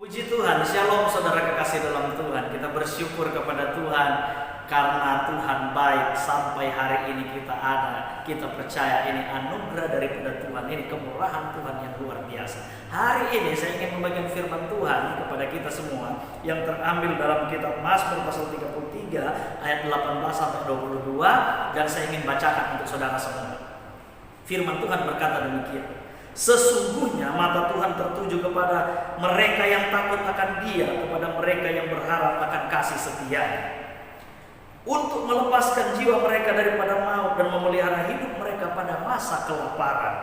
Puji Tuhan, Shalom saudara kekasih dalam Tuhan. Kita bersyukur kepada Tuhan karena Tuhan baik sampai hari ini kita ada. Kita percaya ini anugerah daripada Tuhan, ini kemurahan Tuhan yang luar biasa. Hari ini saya ingin membagikan firman Tuhan kepada kita semua yang terambil dalam kitab Mazmur pasal 33 ayat 18 sampai 22 dan saya ingin bacakan untuk saudara semua. Firman Tuhan berkata demikian. Sesungguhnya mata Tuhan tertuju kepada mereka yang takut akan Dia, kepada mereka yang berharap akan kasih setia-Nya, untuk melepaskan jiwa mereka daripada maut dan memelihara hidup mereka pada masa kelaparan.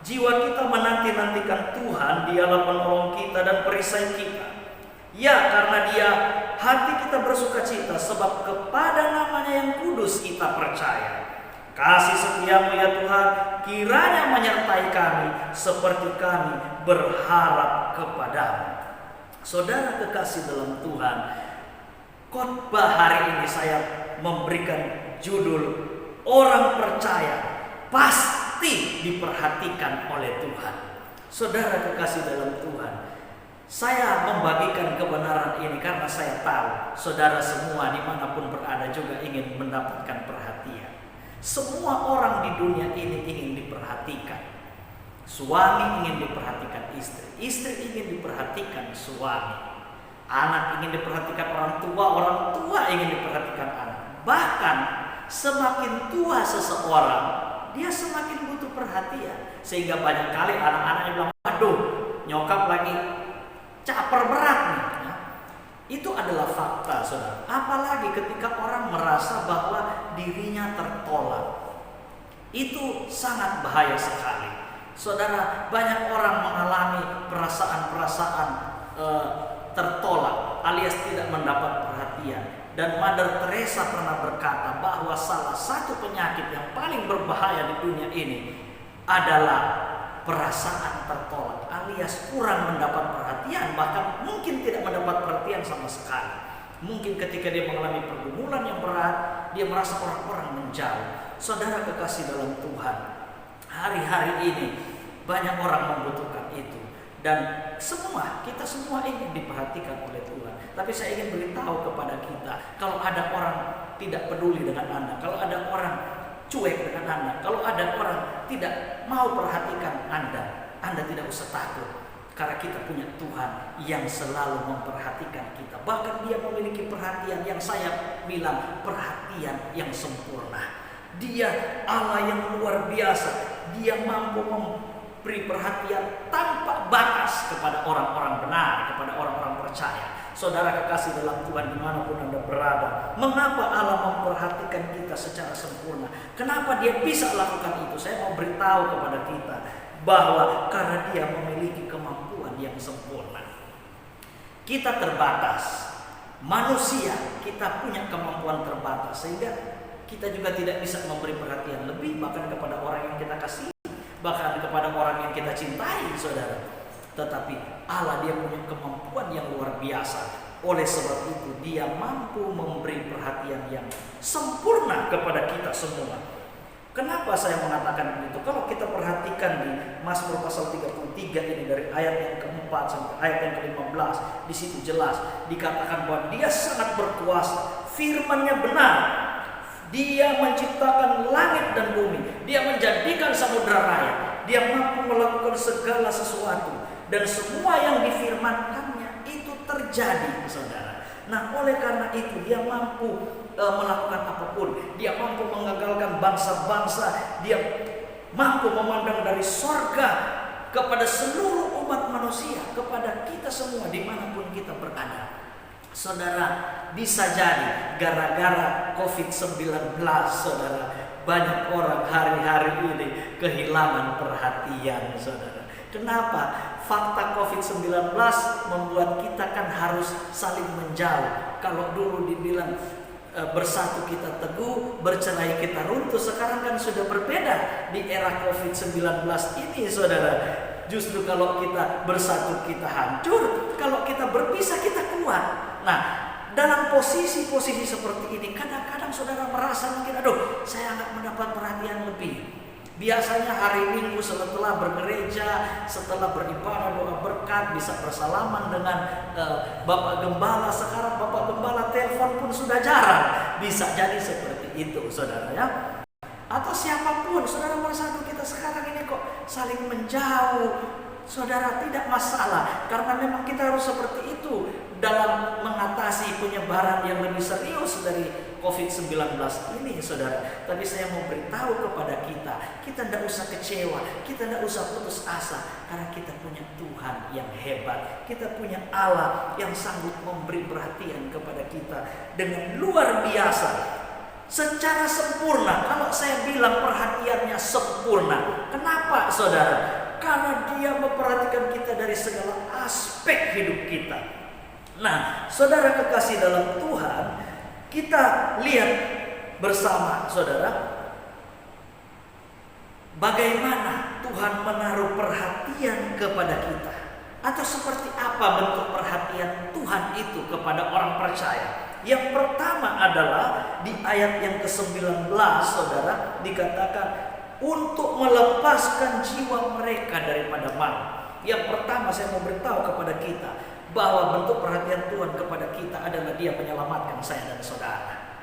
Jiwa kita menanti-nantikan Tuhan, Dialah penolong kita dan perisai kita. Ya, karena Dia hati kita bersuka cita, sebab kepada namanya yang kudus kita percaya. Kasih setia-Mu ya Tuhan, kiranya menyertai kami seperti kami berharap kepada-Mu. Saudara kekasih dalam Tuhan, khotbah hari ini saya memberikan judul orang percaya pasti diperhatikan oleh Tuhan. Saudara kekasih dalam Tuhan, saya membagikan kebenaran ini karena saya tahu saudara semua dimanapun berada juga ingin mendapatkan perhatian. Semua orang di dunia ini ingin diperhatikan. Suami ingin diperhatikan istri, istri ingin diperhatikan suami, anak ingin diperhatikan orang tua ingin diperhatikan anak. Bahkan semakin tua seseorang, dia semakin butuh perhatian. Sehingga banyak kali anak-anaknya bilang, aduh nyokap lagi caper berat nih. Itu adalah fakta, saudara. Apalagi ketika orang merasa bahwa dirinya tertolak. Itu sangat bahaya sekali. Saudara, banyak orang mengalami perasaan-perasaan tertolak alias tidak mendapat perhatian. Dan Mother Teresa pernah berkata bahwa salah satu penyakit yang paling berbahaya di dunia ini adalah perasaan tertolak alias kurang mendapat perhatian, bahkan mungkin tidak mendapat perhatian sama sekali. Mungkin ketika dia mengalami pergumulan yang berat, dia merasa orang-orang menjauh. Saudara kekasih dalam Tuhan, hari-hari ini banyak orang membutuhkan itu. Dan kita semua ingin diperhatikan oleh Tuhan. Tapi saya ingin beritahu kepada kita, kalau ada orang tidak peduli dengan Anda, kalau ada orang cuek dengan Anda, kalau ada orang tidak mau perhatikan Anda tidak usah takut. Karena kita punya Tuhan yang selalu memperhatikan kita. Bahkan Dia memiliki perhatian yang saya bilang perhatian yang sempurna. Dia Allah yang luar biasa. Dia mampu memberi perhatian tanpa batas kepada orang-orang benar, kepada orang-orang percaya. Saudara kekasih dalam Tuhan dimanapun Anda berada, mengapa Allah memperhatikan kita secara sempurna? Kenapa Dia bisa lakukan itu? Saya mau beritahu kepada kita bahwa karena Dia memiliki kemampuan yang sempurna. Kita terbatas, manusia kita punya kemampuan terbatas, sehingga kita juga tidak bisa memberi perhatian lebih bahkan kepada orang yang kita kasihi, bahkan kepada orang yang kita cintai, saudara. Tetapi Allah Dia punya kemampuan yang luar biasa. Oleh sebab itu Dia mampu memberi perhatian yang sempurna kepada kita semua. Kenapa saya mengatakan begitu? Kalau kita perhatikan di Mazmur pasal 33 ini dari ayat yang keempat sampai ayat yang ke-15, di situ jelas dikatakan bahwa Dia sangat berkuasa, firman-Nya benar. Dia menciptakan langit dan bumi, Dia menjadikan samudra raya, Dia mampu melakukan segala sesuatu. Dan semua yang difirmankannya itu terjadi, saudara. Nah, oleh karena itu Dia mampu melakukan apapun. Dia mampu mengagalkan bangsa-bangsa. Dia mampu memandang dari sorga kepada seluruh umat manusia, kepada kita semua dimanapun kita berada. Saudara, bisa jadi gara-gara COVID-19, saudara, banyak orang hari-hari ini kehilangan perhatian, saudara. Kenapa? Fakta COVID-19 membuat kita kan harus saling menjauh. Kalau dulu dibilang bersatu kita teguh, bercerai kita runtuh, sekarang kan sudah berbeda di era COVID-19 ini, saudara. Justru kalau kita bersatu kita hancur, kalau kita berpisah kita kuat. Nah, dalam posisi-posisi seperti ini kadang-kadang saudara merasa mungkin, aduh saya nggak mendapat perhatian lebih. Biasanya hari Minggu setelah bergereja, setelah beribadah doa berkat, bisa bersalaman dengan Bapak Gembala. Sekarang Bapak Gembala telepon pun sudah jarang. Bisa jadi seperti itu, saudara ya. Atau siapapun, saudara merasa kita sekarang ini kok saling menjauh. Saudara, tidak masalah, karena memang kita harus seperti itu dalam mengatasi penyebaran yang lebih serius dari COVID-19 ini, saudara. Tapi saya mau beritahu kepada kita tidak usah kecewa, kita tidak usah putus asa, karena kita punya Tuhan yang hebat. Kita punya Allah yang sanggup memberi perhatian kepada kita dengan luar biasa, secara sempurna. Kalau saya bilang perhatiannya sempurna, kenapa, saudara? Karena dia memperhatikan kita dari segala aspek hidup kita. Nah, saudara kekasih dalam Tuhan, kita lihat bersama, saudara, bagaimana Tuhan menaruh perhatian kepada kita, atau seperti apa bentuk perhatian Tuhan itu kepada orang percaya. Yang pertama adalah di ayat yang ke-19, saudara, dikatakan untuk melepaskan jiwa mereka daripada maut. Yang pertama saya mau beritahu kepada kita bahwa bentuk perhatian Tuhan kepada kita adalah Dia menyelamatkan saya dan saudara.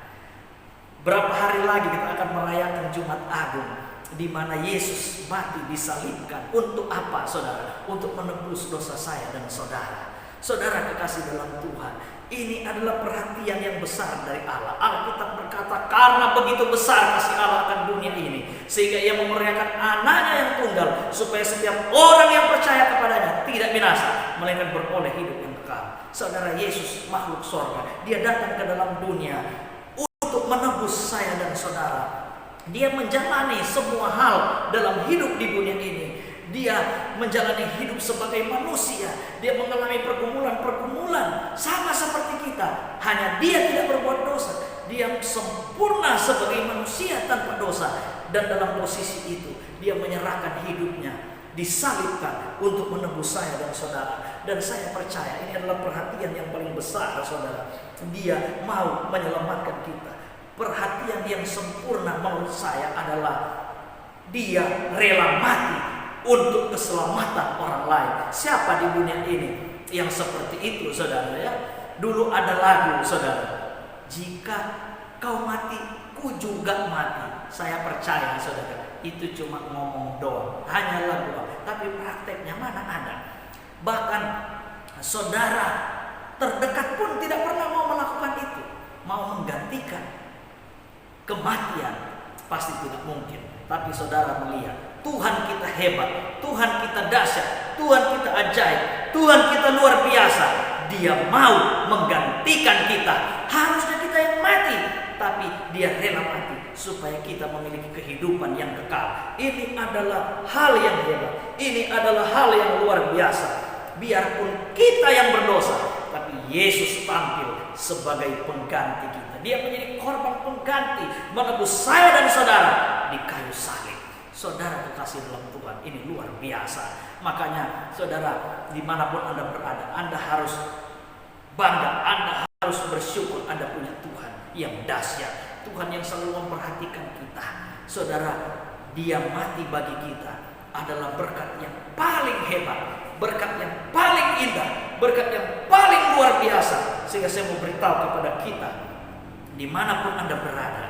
Berapa hari lagi kita akan merayakan Jumat Agung, di mana Yesus mati disalibkan. Untuk apa, saudara? Untuk menebus dosa saya dan saudara. Saudara kekasih dalam Tuhan, ini adalah perhatian yang besar dari Allah. Alkitab berkata, karena begitu besar kasih Allah akan dunia ini, sehingga Ia memberikan anaknya yang tunggal, supaya setiap orang yang percaya kepadanya tidak binasa, melainkan beroleh hidup yang kekal. Saudara, Yesus makhluk sorga, Dia datang ke dalam dunia untuk menebus saya dan saudara. Dia menjalani semua hal dalam hidup di dunia ini. Dia menjalani hidup sebagai manusia. Dia mengalami pergumulan sama seperti kita. Hanya Dia tidak berbuat dosa. Dia sempurna sebagai manusia tanpa dosa. Dan dalam posisi itu Dia menyerahkan hidupnya, disalibkan untuk menebus saya dan saudara. Dan saya percaya ini adalah perhatian yang paling besar, saudara. Dia mau menyelamatkan kita. Perhatian yang sempurna menurut saya adalah Dia rela mati untuk keselamatan orang lain. Siapa di dunia ini yang seperti itu, saudara ya? Dulu ada lagu, saudara, jika kau mati, ku juga mati. Saya percaya, saudara, itu cuma ngomong doang, hanya lagu, tapi prakteknya mana ada. Bahkan saudara terdekat pun tidak pernah mau melakukan itu, mau menggantikan kematian, pasti tidak mungkin. Tapi saudara melihat Tuhan kita hebat, Tuhan kita dahsyat, Tuhan kita ajaib, Tuhan kita luar biasa. Dia mau menggantikan kita. Harusnya kita yang mati, tapi Dia rela mati supaya kita memiliki kehidupan yang kekal. Ini adalah hal yang hebat. Ini adalah hal yang luar biasa. Biarpun kita yang berdosa, tapi Yesus tampil sebagai pengganti kita. Dia menjadi korban pengganti, menebus saya dan saudara di kayu salib. Saudara kekasih dalam Tuhan, ini luar biasa. Makanya saudara, dimanapun Anda berada, Anda harus bangga, Anda harus bersyukur Anda punya Tuhan yang dahsyat, Tuhan yang selalu memperhatikan kita. Saudara, Dia mati bagi kita adalah berkat yang paling hebat, berkat yang paling indah, berkat yang paling luar biasa. Sehingga saya mau beritahu kepada kita, dimanapun Anda berada,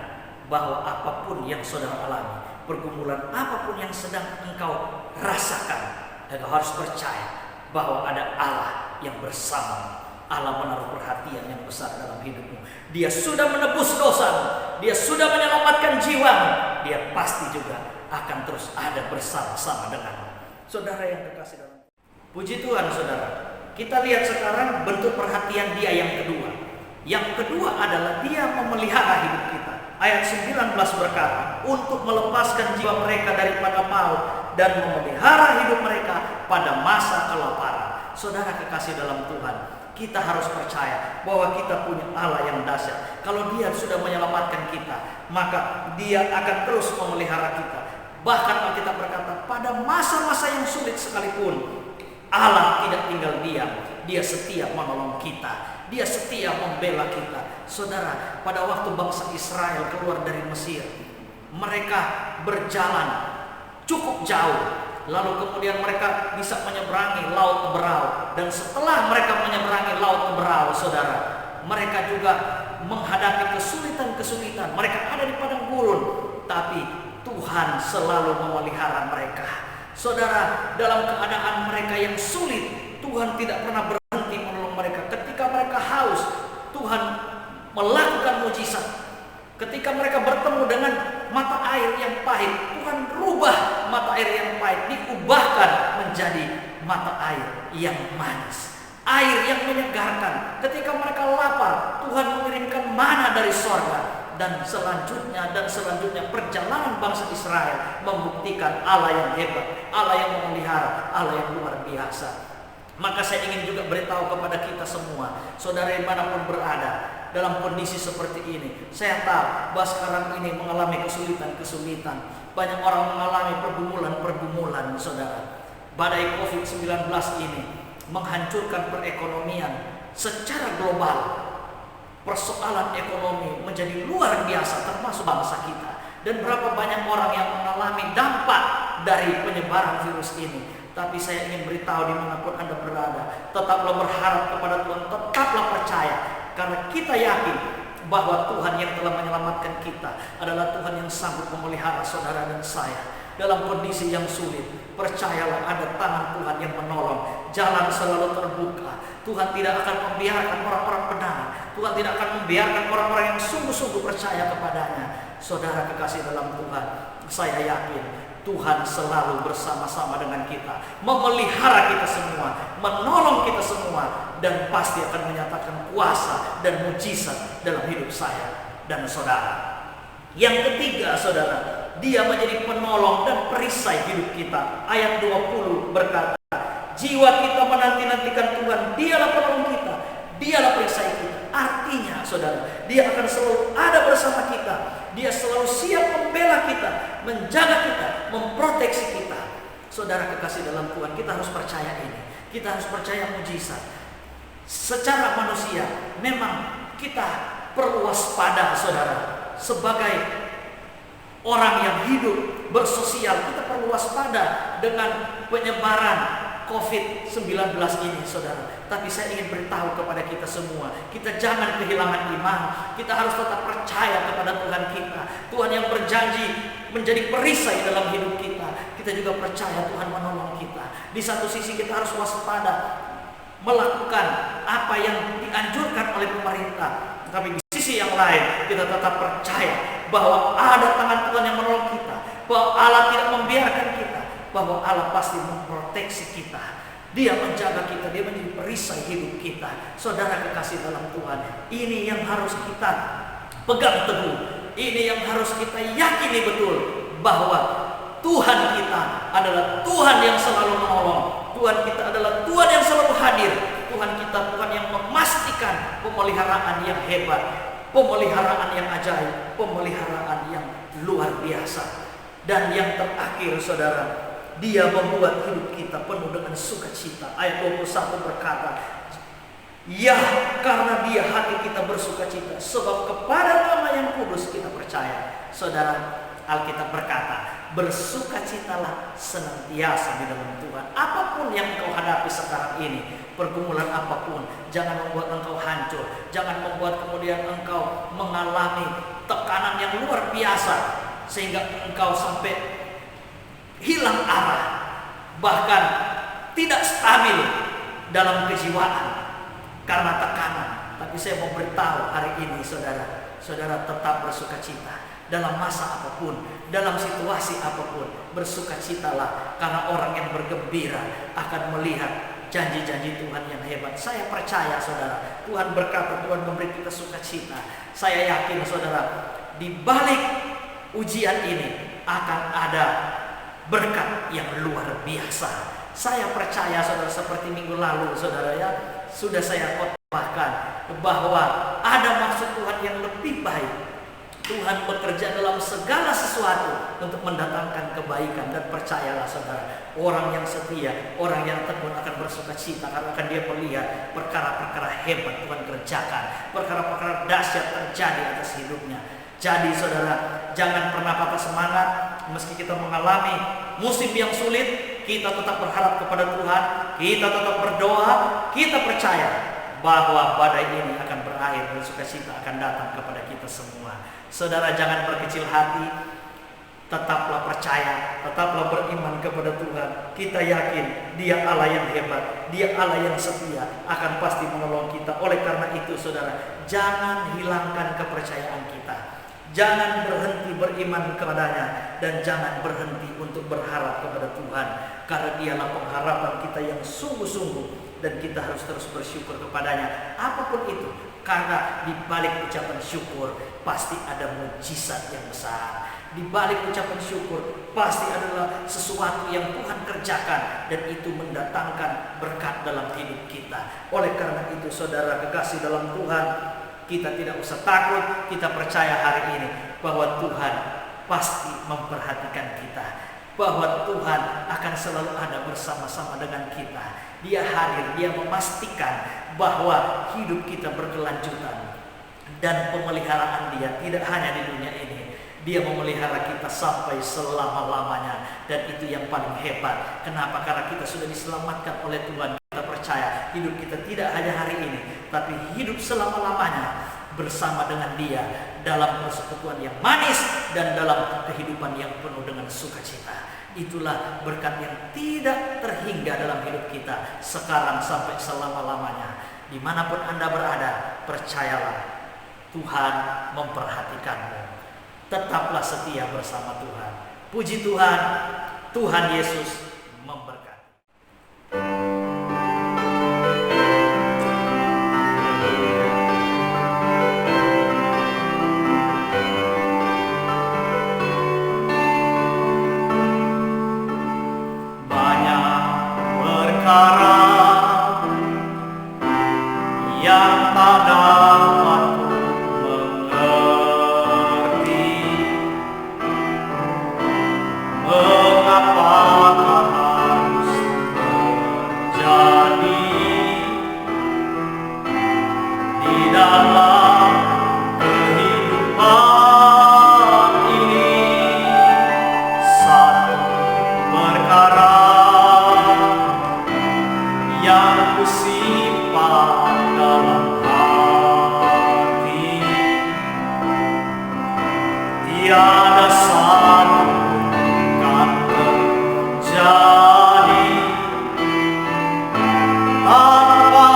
bahwa apapun yang saudara alami, pergumulan apapun yang sedang engkau rasakan, engkau harus percaya bahwa ada Allah yang bersama. Allah menaruh perhatian yang besar dalam hidupmu. Dia sudah menebus dosamu, Dia sudah menyelamatkan jiwamu. Dia pasti juga akan terus ada bersama-sama denganmu. Saudara yang kekasih dalam puji Tuhan, saudara, kita lihat sekarang bentuk perhatian Dia yang kedua. Yang kedua adalah Dia memelihara hidup kita. Ayat 19 berkata, untuk melepaskan jiwa mereka daripada maut dan memelihara hidup mereka pada masa kelaparan. Saudara kekasih dalam Tuhan, kita harus percaya bahwa kita punya Allah yang dahsyat. Kalau Dia sudah menyelamatkan kita, maka Dia akan terus memelihara kita. Bahkan Alkitab berkata, pada masa-masa yang sulit sekalipun, Allah tidak tinggal diam. Dia setia menolong kita. Dia setia membela kita. Saudara, pada waktu bangsa Israel keluar dari Mesir, mereka berjalan cukup jauh. Lalu kemudian mereka bisa menyeberangi laut Berau. Dan setelah mereka menyeberangi laut Berau, saudara, mereka juga menghadapi kesulitan-kesulitan. Mereka ada di padang gurun, tapi Tuhan selalu memelihara mereka. Saudara, dalam keadaan mereka yang sulit, Tuhan tidak pernah berhenti menolong mereka. Ketika mereka haus, Tuhan melakukan mujizat. Ketika mereka bertemu dengan mata air yang pahit, Tuhan rubah mata air yang pahit, diubahkan menjadi mata air yang manis, air yang menyegarkan. Ketika mereka lapar, Tuhan mengirimkan mana dari sorga. Dan selanjutnya perjalanan bangsa Israel membuktikan Allah yang hebat, Allah yang memelihara, Allah yang luar biasa. Maka saya ingin juga beritahu kepada kita semua, saudara dimanapun berada, dalam kondisi seperti ini. Saya tahu bahwa sekarang ini mengalami kesulitan-kesulitan. Banyak orang mengalami pergumulan-pergumulan, saudara. Badai COVID-19 ini menghancurkan perekonomian secara global. Persoalan ekonomi menjadi luar biasa termasuk bangsa kita. Dan berapa banyak orang yang mengalami dampak dari penyebaran virus ini. Tapi saya ingin beritahu dimanapun Anda berada, tetaplah berharap kepada Tuhan, tetaplah percaya. Karena kita yakin bahwa Tuhan yang telah menyelamatkan kita adalah Tuhan yang sanggup memelihara saudara dan saya. Dalam kondisi yang sulit, percayalah ada tangan Tuhan yang menolong. Jalan selalu terbuka. Tuhan tidak akan membiarkan orang-orang benar. Tuhan tidak akan membiarkan orang-orang yang sungguh-sungguh percaya kepadanya. Saudara kekasih dalam Tuhan, saya yakin Tuhan selalu bersama-sama dengan kita, memelihara kita semua, menolong kita semua, dan pasti akan menyatakan kuasa dan mujizat dalam hidup saya dan saudara. Yang ketiga, saudara, Dia menjadi penolong dan perisai hidup kita. Ayat 20 berkata, jiwa kita menanti-nantikan Tuhan, Dialah penolong kita, Dialah perisai kita. Artinya, saudara, Dia akan selalu ada bersama kita. Dia selalu siap membela kita, menjaga kita, memproteksi kita. Saudara kekasih dalam Tuhan, kita harus percaya ini. Kita harus percaya mujizat. Secara manusia, memang kita perlu waspada, saudara. Sebagai orang yang hidup bersosial, kita perlu waspada dengan penyebaran COVID-19 ini, saudara. Tapi saya ingin beritahu kepada kita semua, kita jangan kehilangan iman. Kita harus tetap percaya kepada Tuhan kita. Tuhan yang berjanji menjadi perisai dalam hidup kita. Kita juga percaya Tuhan menolong kita. Di satu sisi kita harus waspada, melakukan apa yang dianjurkan oleh pemerintah. Tapi di sisi yang lain, kita tetap percaya bahwa ada tangan Tuhan yang menolong kita, bahwa Allah tidak membiarkan kita, bahwa Allah pasti memproteksi kita. Dia menjaga kita, Dia menjadi perisai hidup kita. Saudara kekasih dalam Tuhan, ini yang harus kita pegang teguh. Ini yang harus kita yakini betul, bahwa Tuhan kita adalah Tuhan yang selalu menolong. Tuhan kita adalah Tuhan yang selalu hadir. Tuhan kita Tuhan yang memastikan pemeliharaan yang hebat, pemeliharaan yang ajaib, pemeliharaan yang luar biasa. Dan yang terakhir, saudara, Dia membuat hidup kita penuh dengan sukacita. Ayat 21 berkata, ya, karena Dia hati kita bersukacita, sebab kepada nama yang kudus kita percaya. Saudara, Alkitab berkata, bersukacitalah senantiasa di dalam Tuhan. Apapun yang engkau hadapi sekarang ini, pergumulan apapun, jangan membuat engkau hancur. Jangan membuat kemudian engkau mengalami tekanan yang luar biasa, sehingga engkau sampai hilang arah, bahkan tidak stabil dalam kejiwaan karena tekanan. Tapi saya mau beritahu hari ini, saudara, saudara tetap bersukacita dalam masa apapun, dalam situasi apapun. Bersukacitalah, karena orang yang bergembira akan melihat janji-janji Tuhan yang hebat. Saya percaya, saudara, Tuhan berkata, Tuhan memberi kita sukacita. Saya yakin, saudara, di balik ujian ini akan ada berkat yang luar biasa. Saya percaya, saudara, seperti minggu lalu, saudara, ya, sudah saya khotbahkan bahwa ada maksud Tuhan yang lebih baik. Tuhan bekerja dalam segala sesuatu untuk mendatangkan kebaikan. Dan percayalah, saudara, orang yang setia, orang yang tekun akan bersukacita, karena akan dia melihat perkara-perkara hebat Tuhan kerjakan, perkara-perkara dahsyat terjadi atas hidupnya. Jadi, saudara, jangan pernah patah semangat. meski kita mengalami musim yang sulit, kita tetap berharap kepada Tuhan, kita tetap berdoa, kita percaya bahwa badai ini akan berakhir dan sukacita akan datang kepada kita semua. Saudara, jangan berkecil hati, tetaplah percaya, tetaplah beriman kepada Tuhan. Kita yakin Dia Allah yang hebat, Dia Allah yang setia, akan pasti menolong kita. Oleh karena itu saudara, jangan hilangkan kepercayaan kita, jangan berhenti beriman kepadanya, dan jangan berhenti untuk berharap kepada Tuhan, karena Dialah pengharapan kita yang sungguh-sungguh, dan kita harus terus bersyukur kepadanya apapun itu, karena di balik ucapan syukur pasti ada mujizat yang besar. Di balik ucapan syukur pasti adalah sesuatu yang Tuhan kerjakan, dan itu mendatangkan berkat dalam hidup kita. Oleh karena itu saudara kekasih dalam Tuhan, kita tidak usah takut, kita percaya hari ini bahwa Tuhan pasti memperhatikan kita, bahwa Tuhan akan selalu ada bersama-sama dengan kita. Dia hadir, Dia memastikan bahwa hidup kita berkelanjutan, dan pemeliharaan Dia tidak hanya di dunia ini, Dia memelihara kita sampai selama-lamanya, dan itu yang paling hebat. Kenapa? Karena kita sudah diselamatkan oleh Tuhan. Kita percaya hidup kita tidak hanya hari ini, tapi hidup selama-lamanya bersama dengan Dia dalam persekutuan yang manis dan dalam kehidupan yang penuh dengan sukacita. Itulah berkat yang tidak terhingga dalam hidup kita sekarang sampai selama-lamanya. Dimanapun Anda berada, percayalah Tuhan memperhatikanmu. Tetaplah setia bersama Tuhan. Puji Tuhan, Tuhan Yesus memberkati. Banyak perkara yang tak dapat mengapa harus terjadi di dalam kehidupan ini. Satu perkara yang kusimpan dalam hati, tiada satu jadi tanpa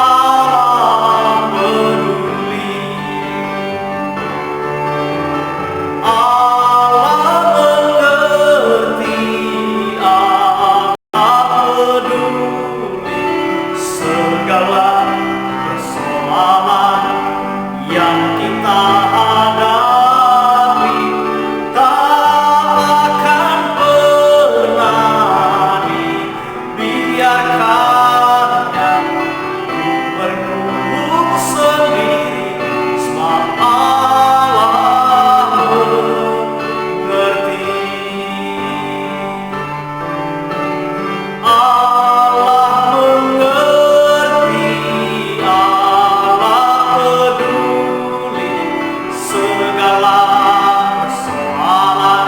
peduli. Allah mengerti, Allah peduli segala persoalan yang kita hadapi. Tak akan pernah dibiarkannya berkumpul sendiri, sebab Allah mengerti. Allah mengerti, Allah peduli segala persoalan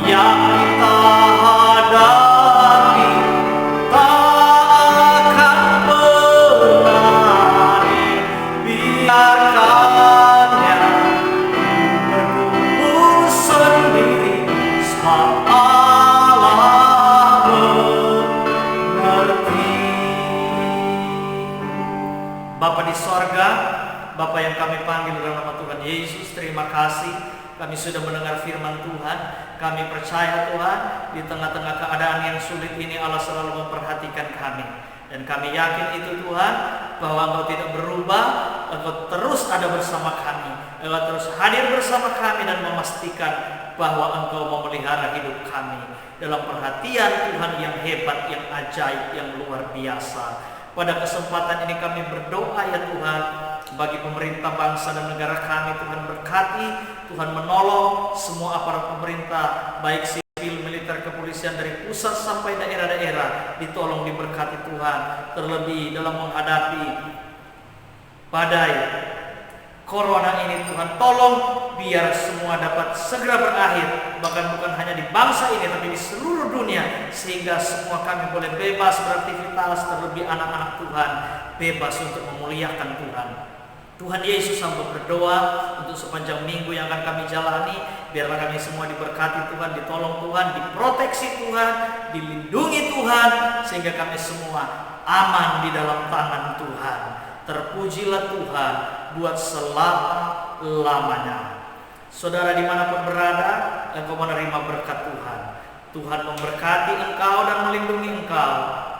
yang kita hadapi. Tak akan pernah dibiarkannya berkumpul sendiri, sebab Allah mengerti. Bapa di sorga, Bapa yang kami panggil dalam nama Tuhan Yesus, terima kasih kami sudah mendengar firman Tuhan. Kami percaya Tuhan, di tengah-tengah keadaan yang sulit ini Allah selalu memperhatikan kami. Dan kami yakin itu Tuhan, bahwa Engkau tidak berubah, Engkau terus ada bersama kami, Engkau terus hadir bersama kami dan memastikan bahwa Engkau memelihara hidup kami dalam perhatian Tuhan yang hebat, yang ajaib, yang luar biasa. Pada kesempatan ini kami berdoa ya Tuhan, bagi pemerintah bangsa dan negara kami, Tuhan berkati, Tuhan menolong semua aparat pemerintah, baik sipil, militer, kepolisian, dari pusat sampai daerah-daerah, ditolong diberkati Tuhan, terlebih dalam menghadapi badai Corona ini Tuhan tolong biar semua dapat segera berakhir, bahkan bukan hanya di bangsa ini tapi di seluruh dunia, sehingga semua kami boleh bebas beraktivitas, terlebih anak-anak Tuhan bebas untuk memuliakan Tuhan. Tuhan Yesus, hamba berdoa untuk sepanjang minggu yang akan kami jalani, biarlah kami semua diberkati Tuhan, ditolong Tuhan, diproteksi Tuhan, dilindungi Tuhan, sehingga kami semua aman di dalam tangan Tuhan. Terpujilah Tuhan buat selama-lamanya. Saudara dimanapun berada, engkau menerima berkat Tuhan. Tuhan memberkati engkau dan melindungi engkau.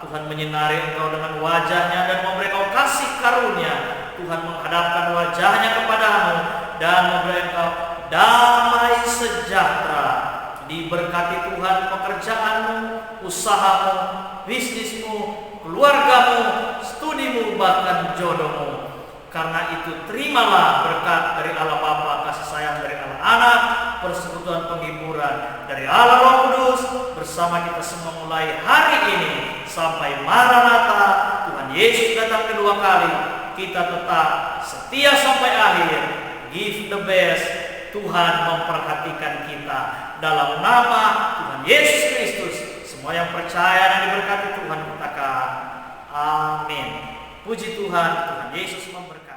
Tuhan menyinari engkau dengan wajahnya dan memberi engkau kasih karunia. Tuhan menghadapkan wajahnya kepadamu dan memberi engkau damai sejahtera. Diberkati Tuhan pekerjaanmu, usahamu, bisnismu, keluargamu, studimu, bahkan jodohmu. Karena itu terimalah berkat dari Allah Bapa, kasih sayang dari Allah Anak, persekutuan penghiburan dari Allah Roh Kudus bersama kita semua mulai hari ini sampai Maranatha, Tuhan Yesus datang kedua kali. Kita tetap setia sampai akhir. Give the best. Tuhan memperhatikan kita. Dalam nama Tuhan Yesus Kristus, semua yang percaya dan diberkati Tuhan katakan amin. Puji Tuhan, Tuhan Yesus memberkati.